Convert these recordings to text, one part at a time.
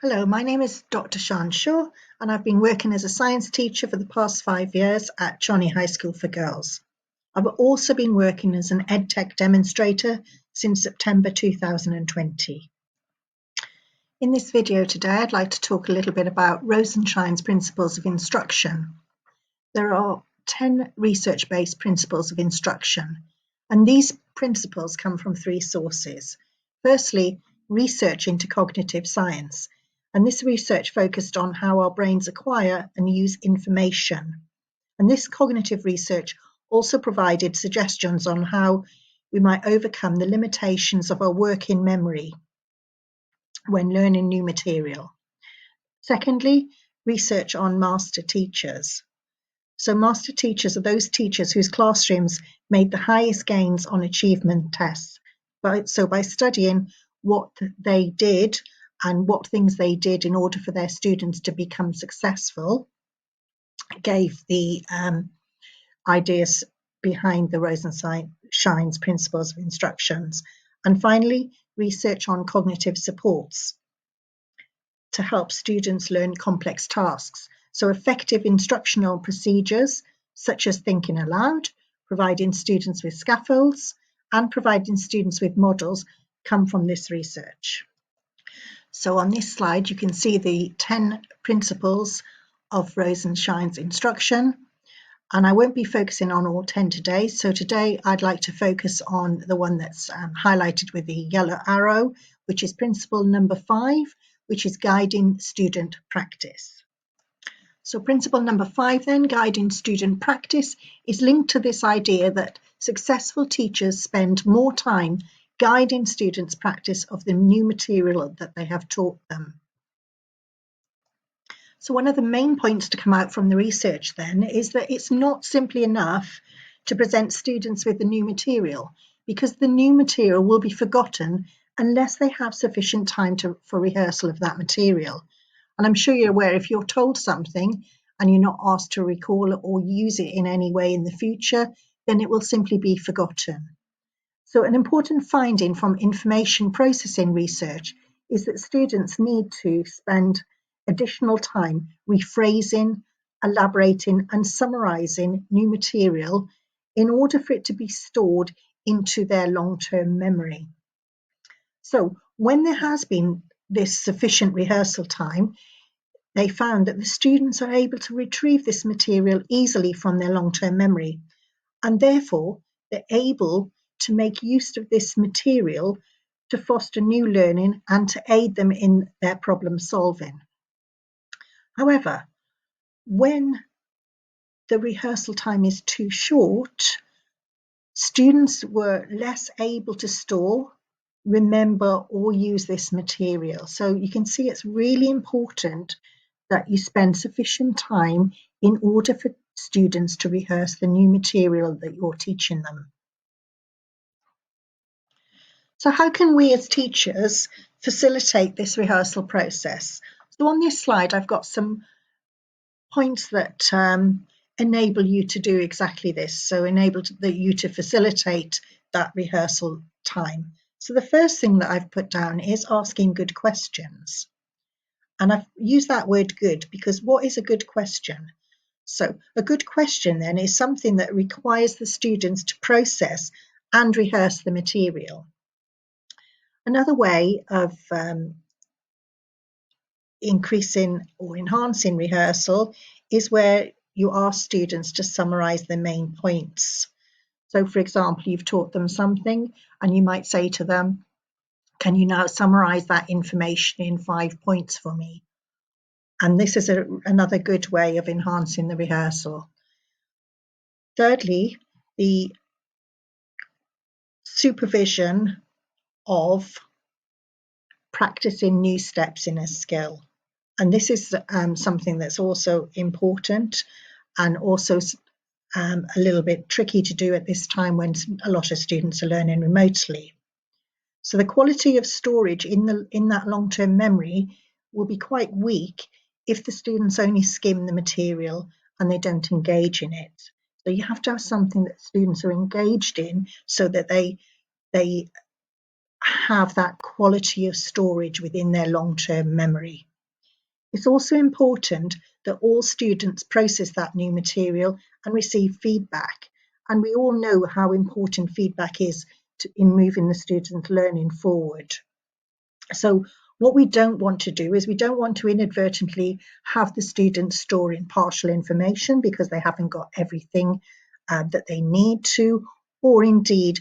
Hello, my name is Dr. Shan Shaw, and I've been working as a science teacher for the past 5 years at Challney High School for Girls. I've also been working as an EdTech demonstrator since September 2020. In this video today, I'd like to talk a little bit about Rosenshine's principles of instruction. There are 10 research-based principles of instruction, and these principles come from 3 sources. Firstly, research into cognitive science. And this research focused on how our brains acquire and use information. And this cognitive research also provided suggestions on how we might overcome the limitations of our working memory when learning new material. Secondly, research on master teachers. So master teachers are those teachers whose classrooms made the highest gains on achievement tests. So by studying what they did and what things they did in order for their students to become successful, gave the ideas behind the Rosenshine's principles of instructions. And finally, research on cognitive supports to help students learn complex tasks. So effective instructional procedures, such as thinking aloud, providing students with scaffolds, and providing students with models, come from this research. So on this slide, you can see the 10 principles of Rosenshine's instruction, and I won't be focusing on all 10 today. So today I'd like to focus on the one that's highlighted with the yellow arrow, which is principle number 5, which is guiding student practice. So principle number 5 then, guiding student practice, is linked to this idea that successful teachers spend more time guiding students' practice of the new material that they have taught them. So one of the main points to come out from the research then is that it's not simply enough to present students with the new material, because the new material will be forgotten unless they have sufficient time for rehearsal of that material. And I'm sure you're aware, if you're told something and you're not asked to recall it or use it in any way in the future, then it will simply be forgotten. So an important finding from information processing research is that students need to spend additional time rephrasing, elaborating, and summarizing new material in order for it to be stored into their long-term memory. So when there has been this sufficient rehearsal time, they found that the students are able to retrieve this material easily from their long-term memory, and therefore they're able to make use of this material to foster new learning and to aid them in their problem solving. However, when the rehearsal time is too short, students were less able to store, remember, or use this material. So you can see it's really important that you spend sufficient time in order for students to rehearse the new material that you're teaching them. So how can we as teachers facilitate this rehearsal process? So on this slide, I've got some points that enable you to do exactly this. So enable you to facilitate that rehearsal time. So the first thing that I've put down is asking good questions. And I've used that word good because what is a good question? So a good question then is something that requires the students to process and rehearse the material. Another way of increasing or enhancing rehearsal is where you ask students to summarize the main points. So for example, you've taught them something and you might say to them, can you now summarize that information in 5 points for me? And this is another good way of enhancing the rehearsal. Thirdly, the supervision of practicing new steps in a skill. And this is something that's also important and also a little bit tricky to do at this time when a lot of students are learning remotely. So the quality of storage in that long-term memory will be quite weak if the students only skim the material and they don't engage in it. So you have to have something that students are engaged in so that they have that quality of storage within their long-term memory. It's also important that all students process that new material and receive feedback. And we all know how important feedback is in moving the students' learning forward. So what we don't want to do is we don't want to inadvertently have the students storing partial information because they haven't got everything that they need to, or indeed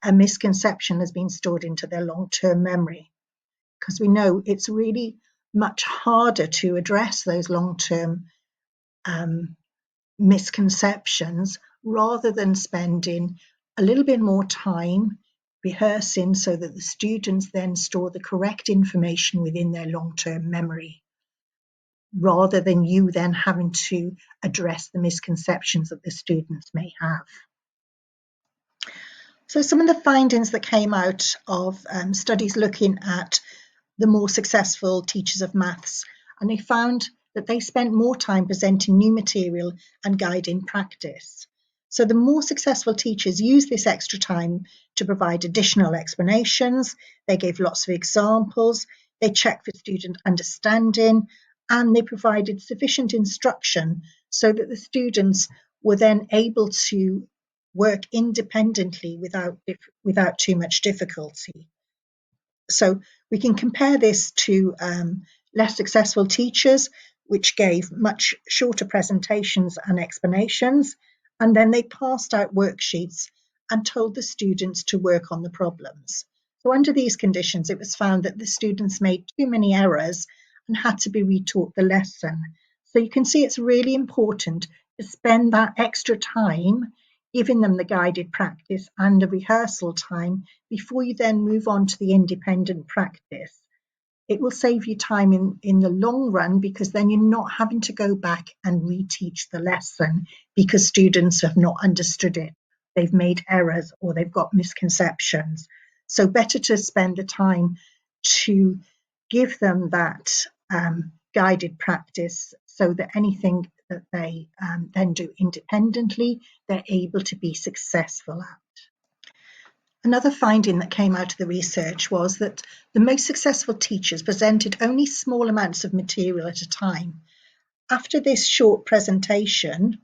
a misconception has been stored into their long-term memory. Because we know it's really much harder to address those long-term misconceptions rather than spending a little bit more time rehearsing so that the students then store the correct information within their long-term memory, rather than you then having to address the misconceptions that the students may have. So some of the findings that came out of studies looking at the more successful teachers of maths, and they found that they spent more time presenting new material and guiding practice. So the more successful teachers used this extra time to provide additional explanations, they gave lots of examples, they checked for student understanding, and they provided sufficient instruction so that the students were then able to work independently without too much difficulty. So we can compare this to less successful teachers, which gave much shorter presentations and explanations, and then they passed out worksheets and told the students to work on the problems. So under these conditions, it was found that the students made too many errors and had to be retaught the lesson. So you can see it's really important to spend that extra time giving them the guided practice and the rehearsal time before you then move on to the independent practice. It will save you time in the long run because then you're not having to go back and reteach the lesson because students have not understood it. They've made errors or they've got misconceptions. So better to spend the time to give them that guided practice so that anything that they then do independently, they're able to be successful at. Another finding that came out of the research was that the most successful teachers presented only small amounts of material at a time. After this short presentation,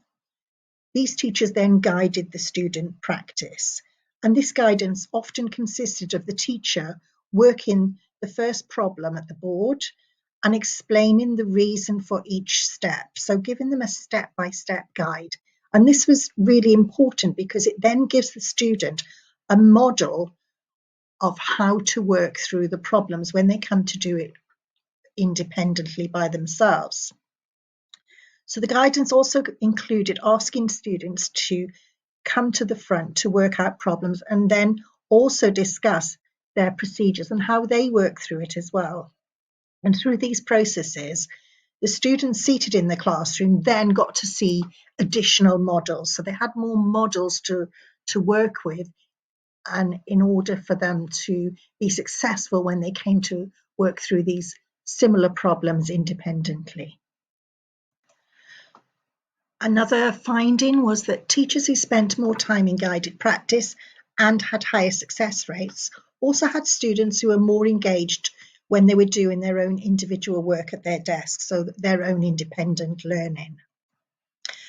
these teachers then guided the student practice. And this guidance often consisted of the teacher working the first problem at the board and explaining the reason for each step. So giving them a step-by-step guide. And this was really important because it then gives the student a model of how to work through the problems when they come to do it independently by themselves. So the guidance also included asking students to come to the front to work out problems and then also discuss their procedures and how they work through it as well. And through these processes, the students seated in the classroom then got to see additional models. So they had more models to work with, and in order for them to be successful when they came to work through these similar problems independently. Another finding was that teachers who spent more time in guided practice and had higher success rates also had students who were more engaged when they were doing their own individual work at their desks, so their own independent learning.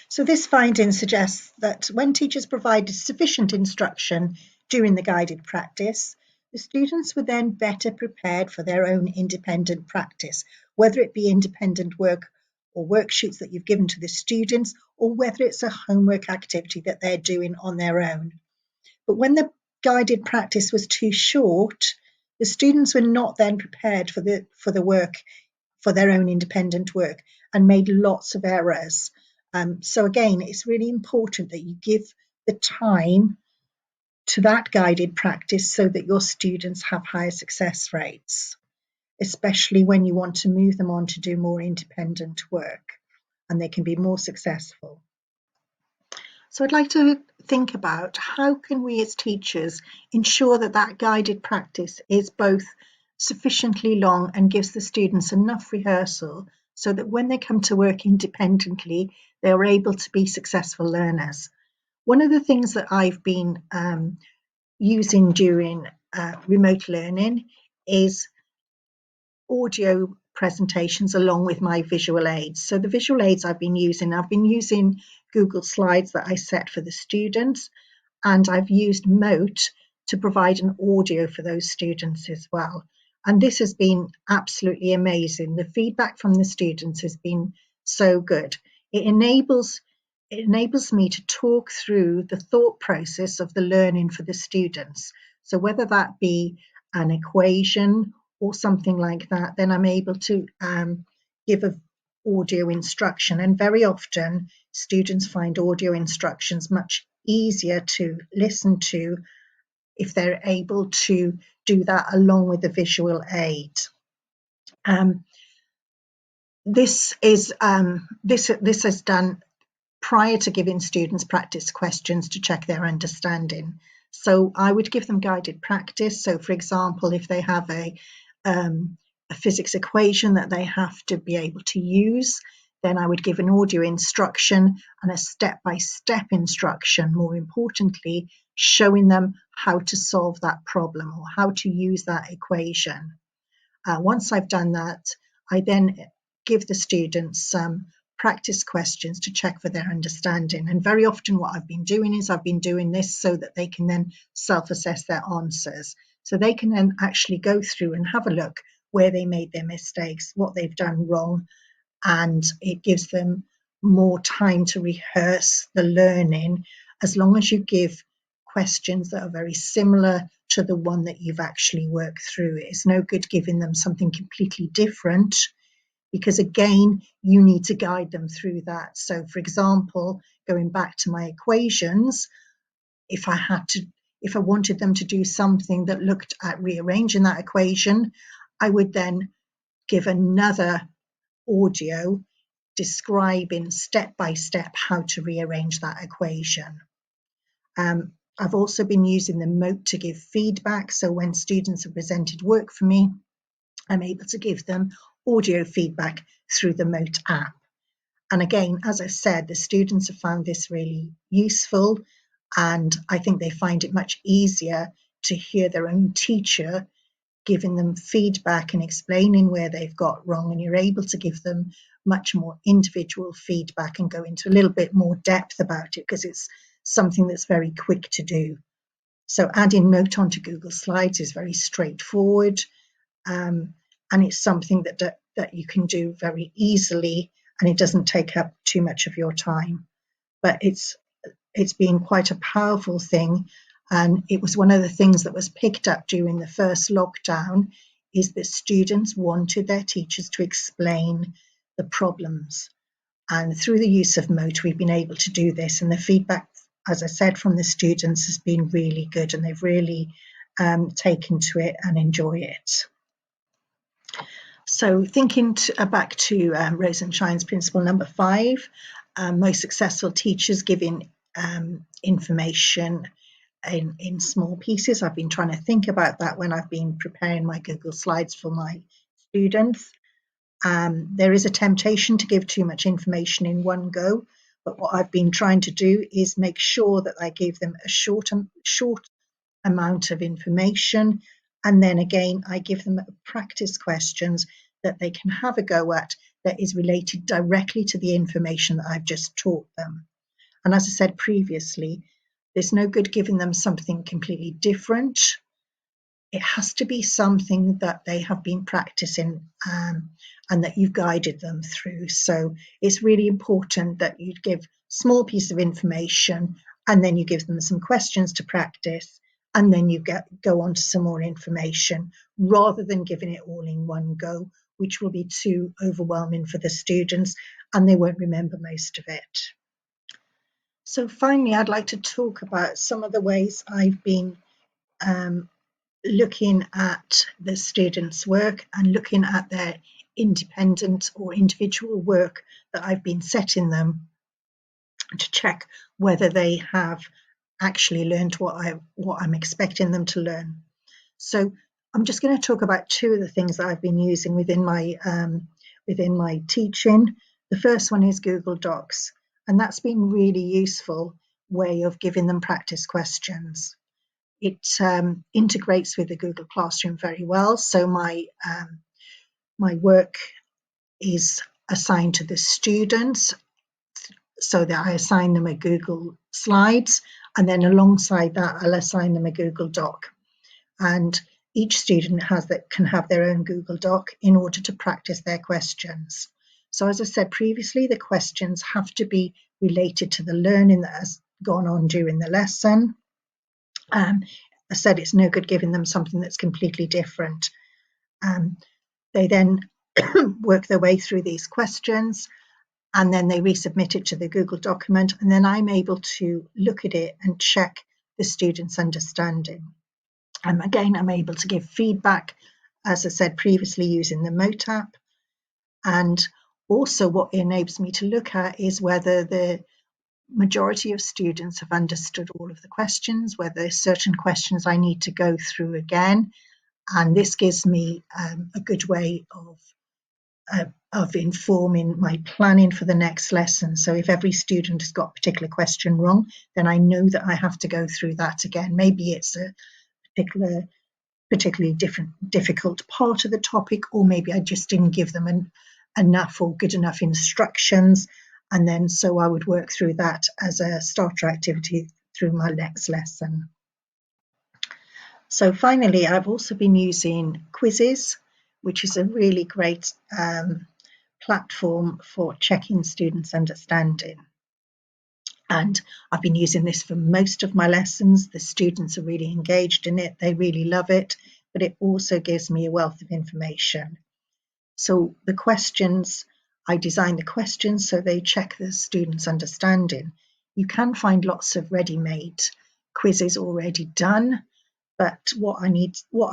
So this finding suggests that when teachers provided sufficient instruction during the guided practice, the students were then better prepared for their own independent practice, whether it be independent work or worksheets that you've given to the students, or whether it's a homework activity that they're doing on their own. But when the guided practice was too short, the students were not then prepared for the work, for their own independent work, and made lots of errors. So again, it's really important that you give the time to that guided practice so that your students have higher success rates, especially when you want to move them on to do more independent work and they can be more successful. So I'd like to think about how can we as teachers ensure that that guided practice is both sufficiently long and gives the students enough rehearsal so that when they come to work independently, they are able to be successful learners. One of the things that I've been using during remote learning is audio presentations along with my visual aids. So the visual aids I've been using Google Slides that I set for the students, and I've used Mote to provide an audio for those students as well. And this has been absolutely amazing. The feedback from the students has been so good. It enables me to talk through the thought process of the learning for the students. So whether that be an equation or something like that, then I'm able to give an audio instruction. And very often students find audio instructions much easier to listen to if they're able to do that along with the visual aid. This is done prior to giving students practice questions to check their understanding. So I would give them guided practice. So for example, if they have a physics equation that they have to be able to use, then I would give an audio instruction and a step-by-step instruction, more importantly, showing them how to solve that problem or how to use that equation. Once I've done that, I then give the students some practice questions to check for their understanding. And very often what I've been doing is I've been doing this so that they can then self-assess their answers. So they can then actually go through and have a look where they made their mistakes, what they've done wrong, and it gives them more time to rehearse the learning, as long as you give questions that are very similar to the one that you've actually worked through. It's no good giving them something completely different, because again, you need to guide them through that. So for example, going back to my equations, if I wanted them to do something that looked at rearranging that equation, I would then give another audio describing step by step how to rearrange that equation. I've also been using the Mote to give feedback. So when students have presented work for me, I'm able to give them audio feedback through the Mote app. And again, as I said, the students have found this really useful, and I think they find it much easier to hear their own teacher giving them feedback and explaining where they've got wrong, and you're able to give them much more individual feedback and go into a little bit more depth about it, because it's something that's very quick to do. So adding Mote onto Google Slides is very straightforward, and it's something that you can do very easily, and it doesn't take up too much of your time. But it's been quite a powerful thing. And it was one of the things that was picked up during the first lockdown, is that students wanted their teachers to explain the problems. And through the use of Mote, we've been able to do this. And the feedback, as I said, from the students has been really good, and they've really taken to it and enjoy it. So thinking back to Rosenshine's principle number 5, most successful teachers giving information in small pieces. I've been trying to think about that when I've been preparing my Google Slides for my students. There is a temptation to give too much information in one go, but what I've been trying to do is make sure that I give them a short amount of information, and then again I give them practice questions that they can have a go at that is related directly to the information that I've just taught them. And as I said previously, there's no good giving them something completely different. It has to be something that they have been practicing and that you've guided them through. So it's really important that you give a small piece of information, and then you give them some questions to practice, and then you go on to some more information, rather than giving it all in one go, which will be too overwhelming for the students and they won't remember most of it. So finally, I'd like to talk about some of the ways I've been looking at the students' work and looking at their independent or individual work that I've been setting them to check whether they have actually learned what I'm expecting them to learn. So I'm just going to talk about 2 of the things that I've been using within my teaching. The first one is Google Docs, and that's been really useful way of giving them practice questions. It integrates with the Google Classroom very well. So my My work is assigned to the students so that I assign them a Google Slides, and then alongside that I'll assign them a Google Doc. And each student can have their own Google Doc in order to practice their questions. So as I said previously, the questions have to be related to the learning that has gone on during the lesson. I said it's no good giving them something that's completely different. They then work their way through these questions, and then they resubmit it to the Google document, and then I'm able to look at it and check the student's understanding. Again, I'm able to give feedback, as I said previously, using the Mote app. And also what it enables me to look at is whether the majority of students have understood all of the questions, whether there's certain questions I need to go through again. And this gives me a good way of informing my planning for the next lesson. So if every student has got a particular question wrong, then I know that I have to go through that again. Maybe it's a particularly difficult part of the topic, or maybe I just didn't give them enough or good enough instructions. And then so I would work through that as a starter activity through my next lesson. So finally, I've also been using quizzes, which is a really great platform for checking students' understanding. And I've been using this for most of my lessons. The students are really engaged in it. They really love it, but it also gives me a wealth of information. So the questions, I design the questions so they check the students' understanding. You can find lots of ready-made quizzes already done, but what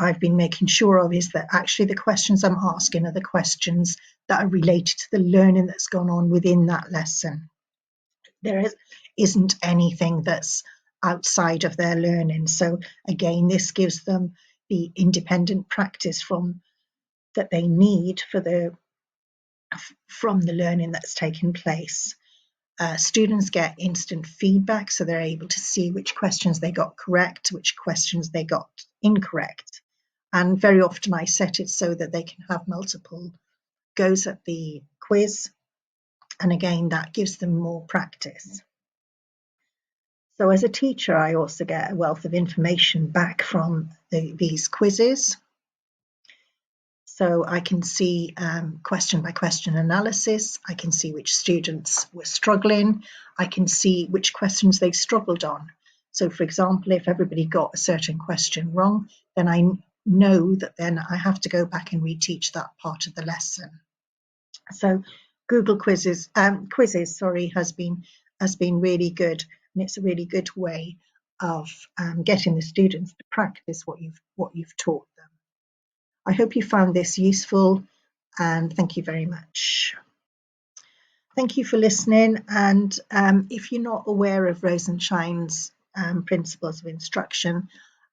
I've been making sure of is that actually the questions I'm asking are the questions that are related to the learning that's gone on within that lesson. There isn't anything that's outside of their learning. So again, this gives them the independent practice that they need from the learning that's taken place. Students get instant feedback, so they're able to see which questions they got correct, which questions they got incorrect. And very often I set it so that they can have multiple goes at the quiz. And again, that gives them more practice. So as a teacher, I also get a wealth of information back from these quizzes. So I can see question by question analysis. I can see which students were struggling. I can see which questions they struggled on. So for example, if everybody got a certain question wrong, then I know that then I have to go back and reteach that part of the lesson. So Google quizzes, has been really good, and it's a really good way of getting the students to practice what you've taught them. I hope you found this useful, and thank you very much. Thank you for listening. And if you're not aware of Rosenshine's principles of instruction,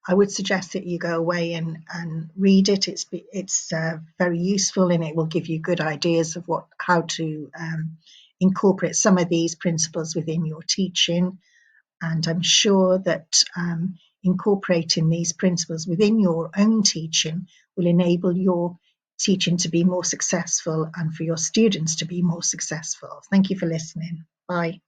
I would suggest that you go away and read it. It's very useful, and it will give you good ideas of how to incorporate some of these principles within your teaching. And I'm sure that incorporating these principles within your own teaching will enable your teaching to be more successful and for your students to be more successful. Thank you for listening. Bye.